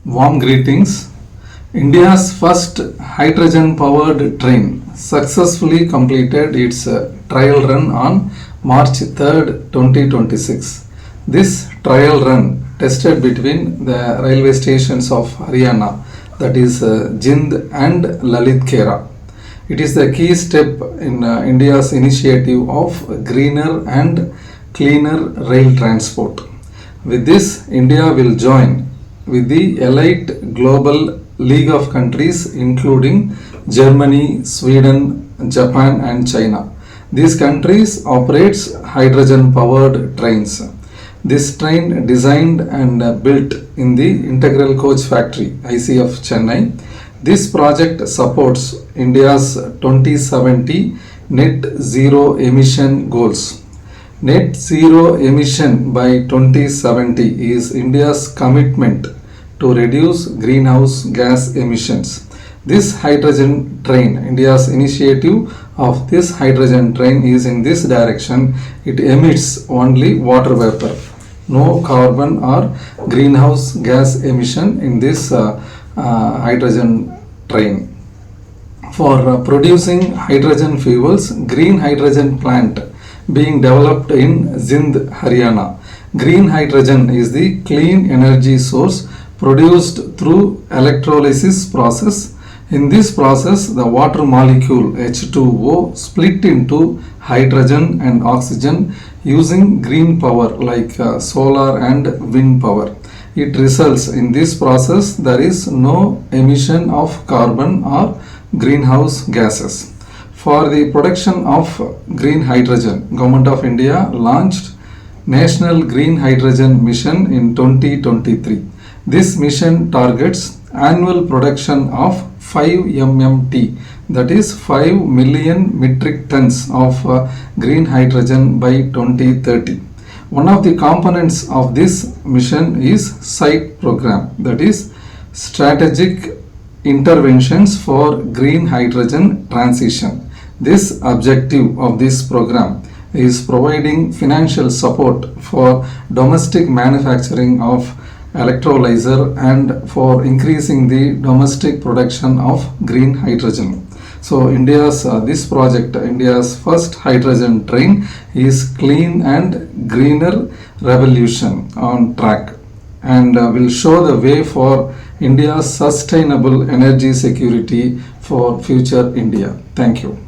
Warm greetings. India's first hydrogen powered train successfully completed its trial run on March 3rd, 2026. This trial run tested between the railway stations of Haryana, that is Jind and Lalitkera. It is the key step in India's initiative of greener and cleaner rail transport. With this, India will join with the elite global league of countries including Germany, Sweden, Japan and China. These countries operates hydrogen powered trains. This train designed and built in the Integral Coach Factory ICF Chennai. This project supports India's 2070 net zero emission goals. Net zero emission by 2070 is India's commitment to reduce greenhouse gas emissions. This hydrogen train, India's initiative of this hydrogen train is in this direction. It emits only water vapor, no carbon or greenhouse gas emission in this hydrogen train. For producing hydrogen fuels, green hydrogen plant being developed in Jind, Haryana. Green hydrogen is the clean energy source produced through electrolysis process. In this process, the water molecule H2O split into hydrogen and oxygen using green power like solar and wind power. It results in this process there is no emission of carbon or greenhouse gases. For the production of green hydrogen, Government of India launched National Green Hydrogen Mission in 2023. This mission targets annual production of 5 MMT, that is 5 million metric tons of green hydrogen by 2030. One of the components of this mission is SITE program, that is Strategic Interventions for Green Hydrogen Transition. This objective of this program is providing financial support for domestic manufacturing of electrolyzer and for increasing the domestic production of green hydrogen. So India's this project, India's first hydrogen train is clean and greener revolution on track and will show the way for India's sustainable energy security for future India. Thank you.